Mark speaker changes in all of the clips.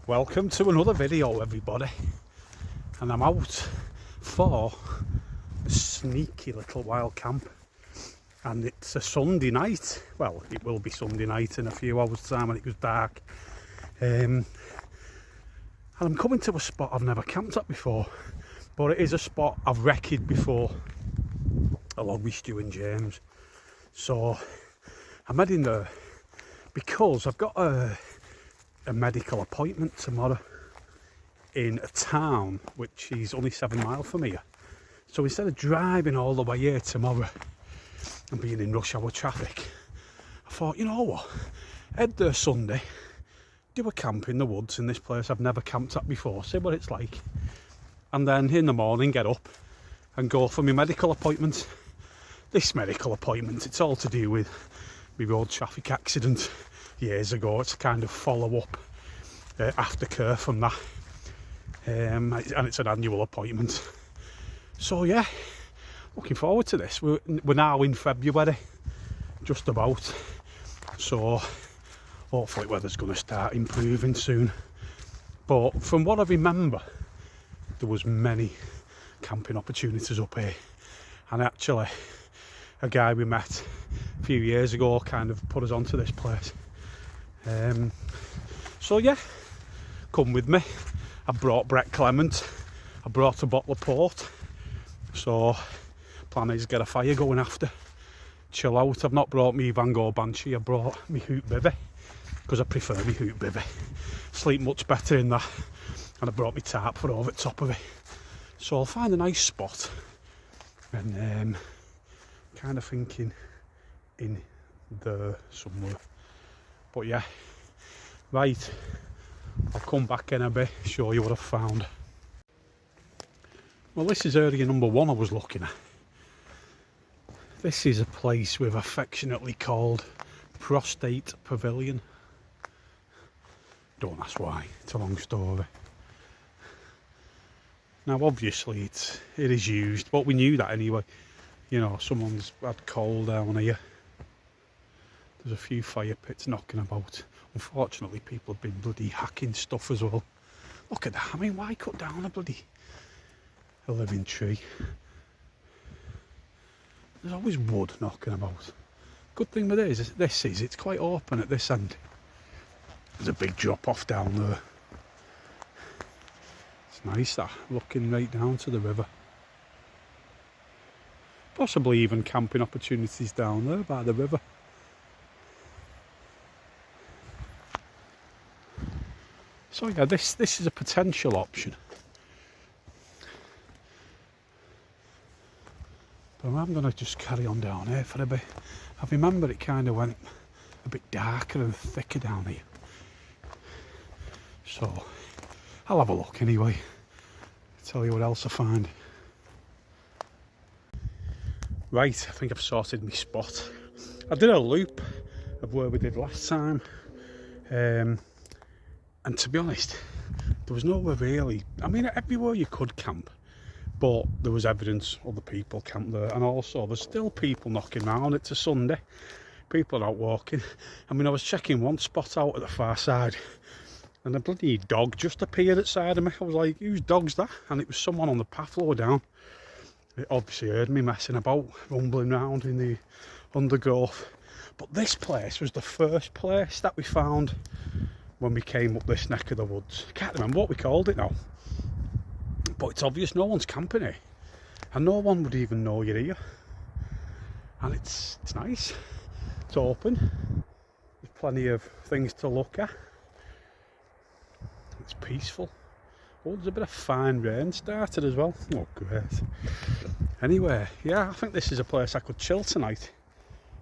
Speaker 1: Welcome to another video, everybody, and I'm out for a sneaky little wild camp, and it's a Sunday night. Well, it will be Sunday night in a few hours time when it goes dark, and I'm coming to a spot I've never camped at before, but it is a spot I've wrecked before along with Stu and James. So I'm heading there because I've got a medical appointment tomorrow in a town which is only 7 miles from here. So instead of driving all the way here tomorrow and being in rush hour traffic, I thought, you know what, head there Sunday, do a camp in the woods in this place I've never camped at before, see what it's like, and then in the morning get up and go for my medical appointment. This medical appointment, it's all to do with my road traffic accident years ago. It's a kind of follow-up aftercare from that, and it's an annual appointment. So yeah, looking forward to this. We're now in February, just about, so hopefully weather's going to start improving soon. But from what I remember, there was many camping opportunities up here, and actually a guy we met a few years ago kind of put us onto this place. So yeah, come with me. I brought Brett Clement, I brought a bottle of port, so plan is get a fire going after, chill out. I've not brought me Van Gogh Banshee, I brought me Hoot Bivy because I prefer me Hoot Bivy, sleep much better in that, and I brought me tarp for over the top of it. So I'll find a nice spot, and kind of thinking in there somewhere. But yeah, right, I'll come back in a bit, show you what I've found. Well, this is area number one I was looking at. This is a place we've affectionately called Prostate Pavilion. Don't ask why, it's a long story. Now obviously it is used, but we knew that anyway. You know, someone's had coal down here. There's a few fire pits knocking about. Unfortunately, people have been bloody hacking stuff as well. Look at that. I mean, why cut down a living tree? There's always wood knocking about. Good thing with this is it's quite open at this end. There's a big drop off down there. It's nice that, looking right down to the river. Possibly even camping opportunities down there by the river. So yeah, this is a potential option. But I'm going to just carry on down here for a bit. I remember it kind of went a bit darker and thicker down here. So I'll have a look anyway. Tell you what else I find. Right, I think I've sorted my spot. I did a loop of where we did last time. And to be honest, there was nowhere really. I mean, everywhere you could camp, but there was evidence other people camped there, and also there's still people knocking around. It's a Sunday, people are out walking. I mean, I was checking one spot out at the far side, and a bloody dog just appeared at side of me. I was like, whose dog's that? And it was someone on the path lower down. It obviously heard me messing about, rumbling around in the undergrowth. But this place was the first place that we found when we came up this neck of the woods. I can't remember what we called it now, but it's obvious no one's camping here, and no one would even know you're here. And it's nice, it's open, there's plenty of things to look at, it's peaceful. Oh, there's a bit of fine rain started as well. Oh great. Anyway, yeah, I think this is a place I could chill tonight.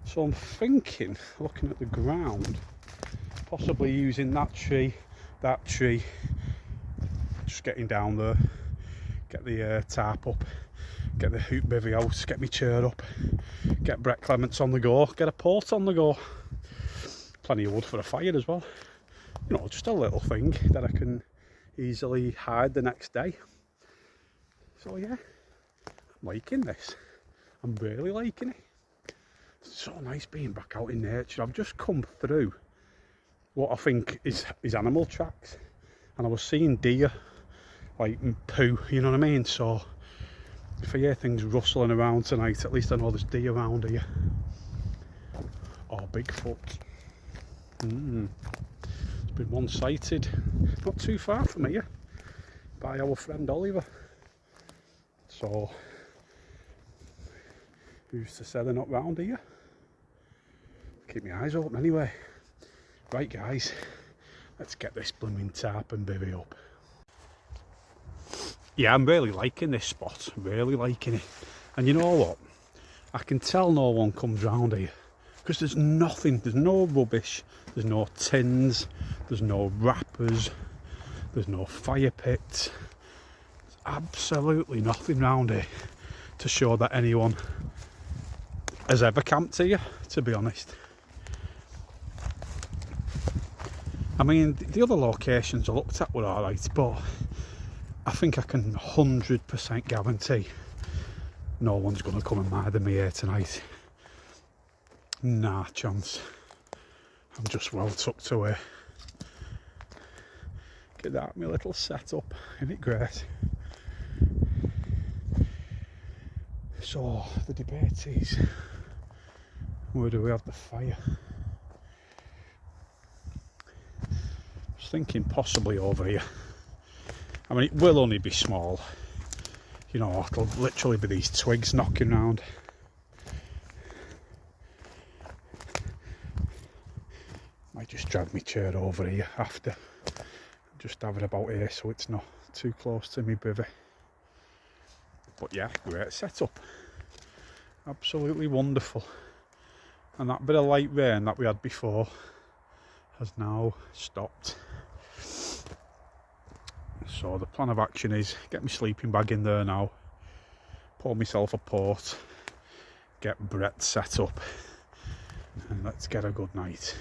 Speaker 1: So I'm thinking, looking at the ground, possibly using that tree, just getting down there, get the tarp up, get the Hoot Bivy out, get my chair up, get Brett Clements on the go, get a port on the go. Plenty of wood for a fire as well. You know, just a little thing that I can easily hide the next day. So yeah, I'm liking this. I'm really liking it. It's so nice being back out in nature. I've just come through what I think is animal tracks. and I was seeing deer, like poo, you know what I mean? So if I hear things rustling around tonight, at least I know there's deer around here. Or Bigfoot. It's been one sighted, not too far from here, by our friend Oliver. So, who's to say they're not round here? Keep my eyes open anyway. Right guys, let's get this blooming tarp and bivvy up. Yeah, I'm really liking this spot, really liking it. And you know what? I can tell no one comes round here because there's nothing, there's no rubbish, there's no tins, there's no wrappers, there's no fire pits. There's absolutely nothing round here to show that anyone has ever camped here, to be honest. I mean, the other locations I looked at were alright, but I think I can 100% guarantee no one's going to come and murder me here tonight. Nah, chance. I'm just well tucked away. Look at that, my little setup. Isn't it great? So, the debate is, where do we have the fire? I was thinking possibly over here. I mean, it will only be small. You know, it'll literally be these twigs knocking round. Might just drag my chair over here after. Just have it about here so it's not too close to me bivvy. But yeah, great setup. Absolutely wonderful. And that bit of light rain that we had before has now stopped. So the plan of action is get my sleeping bag in there now, pour myself a port, get Brett set up, and let's get a good night.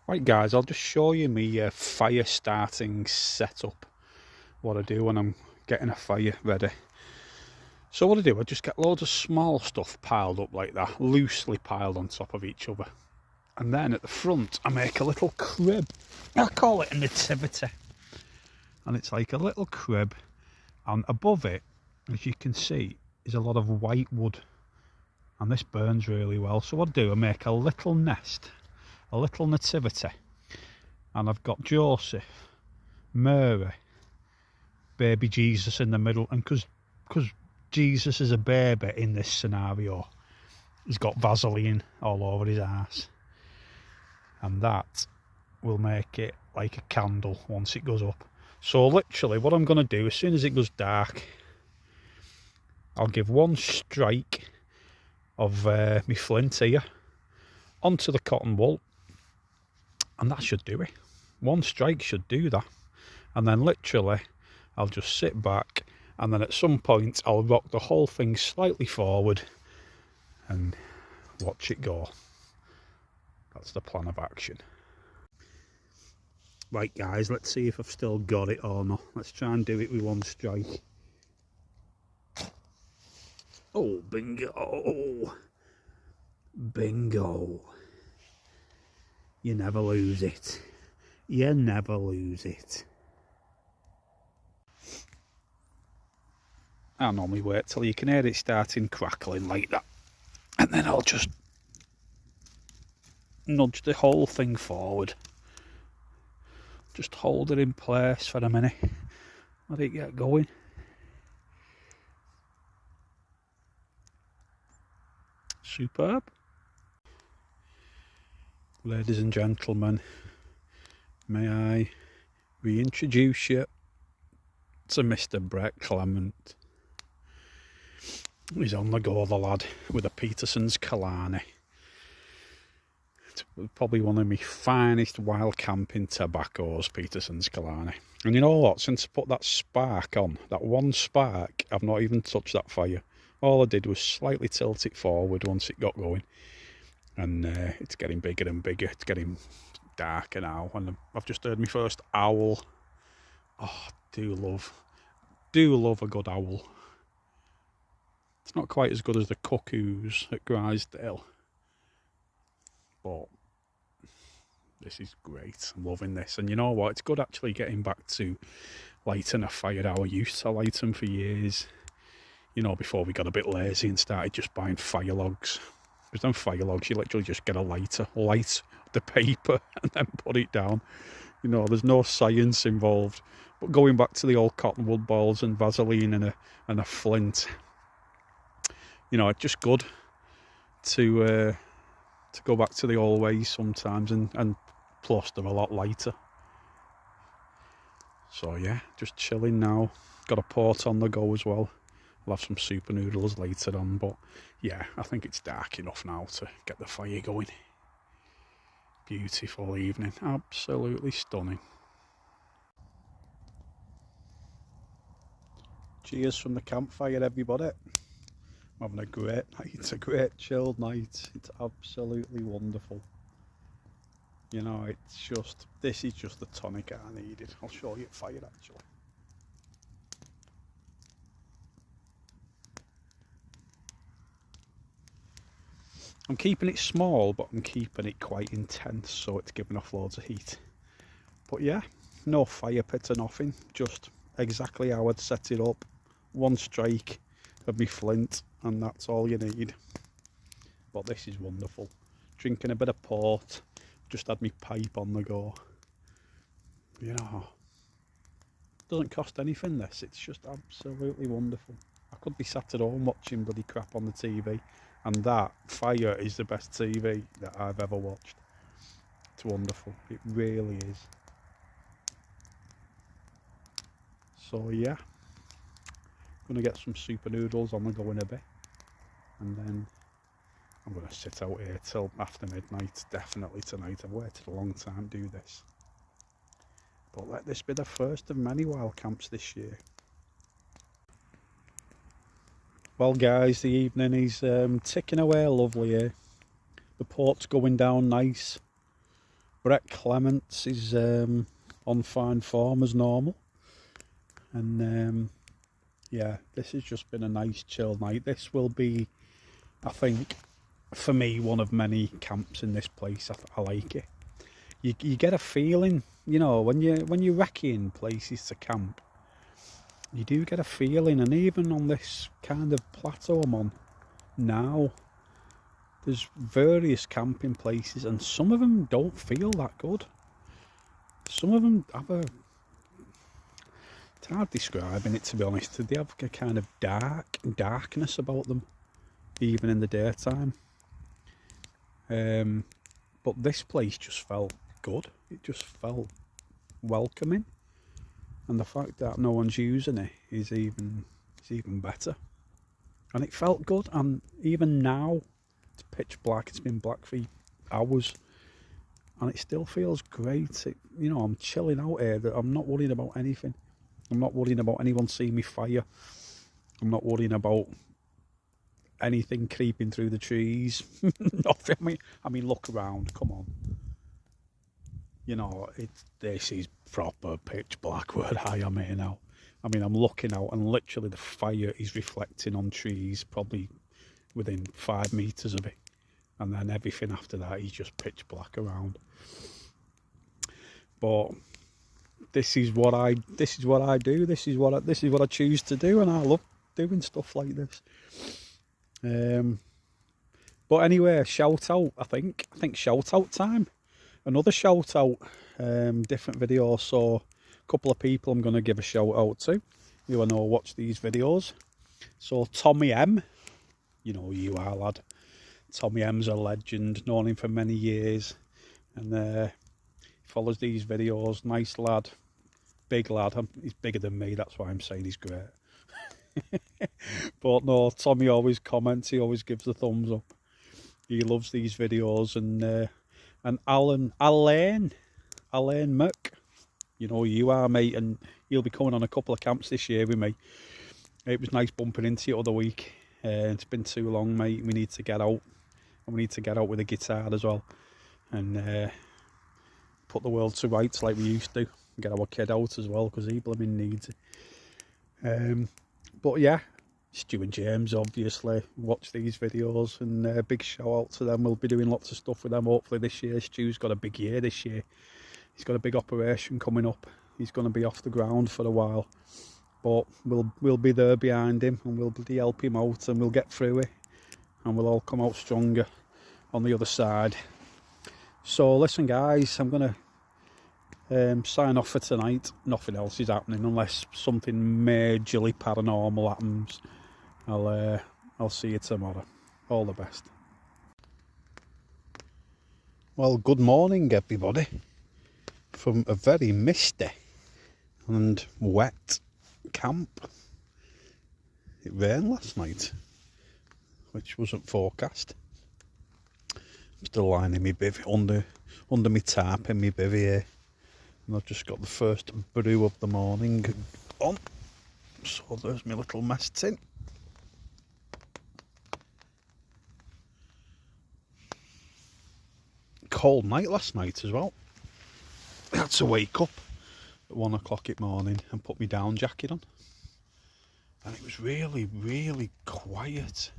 Speaker 1: Right guys, I'll just show you my fire starting setup, what I do when I'm getting a fire ready. So what I do, I just get loads of small stuff piled up like that, loosely piled on top of each other. And then at the front, I make a little crib. I call it a nativity. And it's like a little crib. And above it, as you can see, is a lot of white wood. And this burns really well. So what I do, I make a little nest, a little nativity. And I've got Joseph, Mary, baby Jesus in the middle. And because Jesus is a baby in this scenario, he's got Vaseline all over his arse. And that will make it like a candle once it goes up. So literally what I'm going to do, as soon as it goes dark, I'll give one strike of my flint here onto the cotton wool, and that should do it. One strike should do that. And then literally I'll just sit back, and then at some point I'll rock the whole thing slightly forward and watch it go. That's the plan of action. Right guys, let's see if I've still got it or not. Let's try and do it with one strike. Oh, bingo! Bingo! You never lose it. You never lose it. I normally wait till you can hear it starting crackling like that. And then I'll just nudge the whole thing forward. Just hold it in place for a minute. Let it get going. Superb. Ladies and gentlemen, may I reintroduce you to Mr. Brett Clement. He's on the go, the lad, with a Peterson's Killarney. It's probably one of my finest wild camping tobaccos, Peterson's Killarney. And you know what, since I put that spark on, that one spark, I've not even touched that fire. All I did was slightly tilt it forward once it got going. And it's getting bigger and bigger, it's getting darker now. And I've just heard my first owl. Oh, do love a good owl. It's not quite as good as the cuckoos at Grisdale, but This is great. I'm loving this. And you know what? It's good actually getting back to lighting a fire how I used to light them for years. You know, before we got a bit lazy and started just buying fire logs. Because them fire logs, you literally just get a lighter, light the paper and then put it down. You know, there's no science involved. But going back to the old cottonwood balls and Vaseline and a flint, you know, it's just good to go back to the old ways sometimes, and plus they're a lot lighter. So yeah, just chilling now. Got a port on the go as well. I'll have some super noodles later on, but yeah, I think it's dark enough now to get the fire going. Beautiful evening, absolutely stunning. Cheers from the campfire, everybody. I'm having a great night. It's a great chilled night. It's absolutely wonderful. You know, it's just, this is just the tonic I needed. I'll show you at fire actually. I'm keeping it small, but I'm keeping it quite intense, so it's giving off loads of heat. But yeah, no fire pit or nothing, just exactly how I'd set it up. One strike of me flint, and that's all you need. But this is wonderful. Drinking a bit of port, just had me pipe on the go. You know, doesn't cost anything this, it's just absolutely wonderful. I could be sat at home watching bloody crap on the TV, and that fire is the best TV that I've ever watched. It's wonderful, it really is. So yeah, gonna get some super noodles on the go in a bit, and then I'm gonna sit out here till after midnight, definitely tonight. I've waited a long time to do this, but let this be the first of many wild camps this year. Well guys, the evening is ticking away lovely here. The port's going down nice. Brett Clements is on fine form as normal, and yeah, this has just been a nice chill night. This will be, I think, for me, one of many camps in this place. I like it. You get a feeling, you know, when you're wrecking places to camp, you do get a feeling. And even on this kind of plateau I'm on now, there's various camping places, and some of them don't feel that good. Some of them have a, it's hard describing it, to be honest. They have a kind of darkness about them, even in the daytime. But this place just felt good. It just felt welcoming, and the fact that no one's using it is even better. And it felt good. And even now, it's pitch black. It's been black for hours, and it still feels great. You know, I'm chilling out here. I'm not worrying about anything. I'm not worrying about anyone seeing me fire. I'm not worrying about anything creeping through the trees. Nothing. I mean, look around. Come on. You know, this is proper pitch black where I am here now. I mean, I'm looking out, and literally the fire is reflecting on trees, probably within 5 meters of it, and then everything after that is just pitch black around. But this is what I do. This is what I choose to do, and I love doing stuff like this. But anyway, shout out. I think shout out time. Another shout out. Different video. So a couple of people I'm going to give a shout out to. You know, watch these videos. So Tommy M, you know who you are, lad. Tommy M's a legend, known him for many years, and he follows these videos. Nice lad, big lad. He's bigger than me, that's why I'm saying he's great. But no, Tommy always comments, he always gives the thumbs up. He loves these videos. And Alain Muck, you know who you are, mate, and he'll be coming on a couple of camps this year with me. It was nice bumping into you the other week. It's been too long, mate. We need to get out, and we need to get out with a guitar as well, and put the world to rights like we used to. Get our kid out as well, because he blooming needs it. But yeah, Stu and James obviously watch these videos, and big shout out to them. We'll be doing lots of stuff with them hopefully this year. Stu's got a big year this year. He's got a big operation coming up. He's going to be off the ground for a while, but we'll be there behind him, and we'll help him out, and we'll get through it, and we'll all come out stronger on the other side. So listen guys, I'm going to sign off for tonight. Nothing else is happening unless something majorly paranormal happens. I'll see you tomorrow. All the best. Well, good morning everybody from a very misty and wet camp. It rained last night, which wasn't forecast. I'm still lying in my bivvy, under my tarp in my bivvy here, and I've just got the first brew of the morning on. So there's my little mess tin. Cold night last night as well. I had to wake up at 1 o'clock in the morning and put my down jacket on, and it was really, really quiet.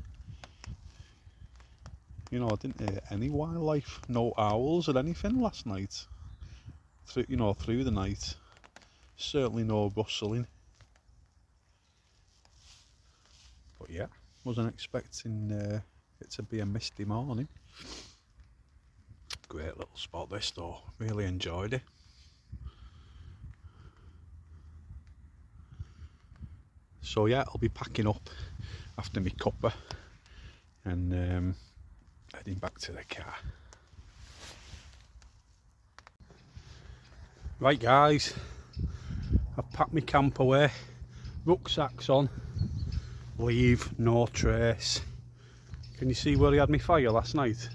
Speaker 1: You know, I didn't hear any wildlife, no owls or anything last night. Through the night, certainly no rustling. But yeah, wasn't expecting it to be a misty morning. Great little spot this though, really enjoyed it. So yeah, I'll be packing up after my cuppa and heading back to the car. Right guys, I've packed my camp away, rucksack's on, leave no trace. Can you see where I had my fire last night?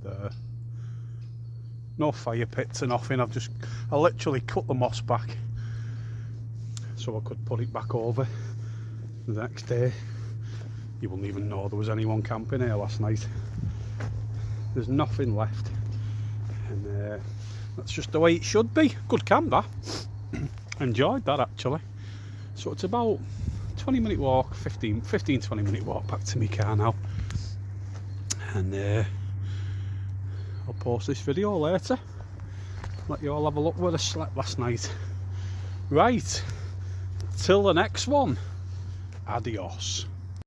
Speaker 1: There. No fire pits or nothing. I literally cut the moss back so I could put it back over the next day. You wouldn't even know there was anyone camping here last night. There's nothing left, and that's just the way it should be. Good camp that. Enjoyed that actually. So it's about 20-minute walk, 15-20 minute walk back to my car now, and I'll post this video later, let you all have a look where I slept last night. Right, till the next one, adios.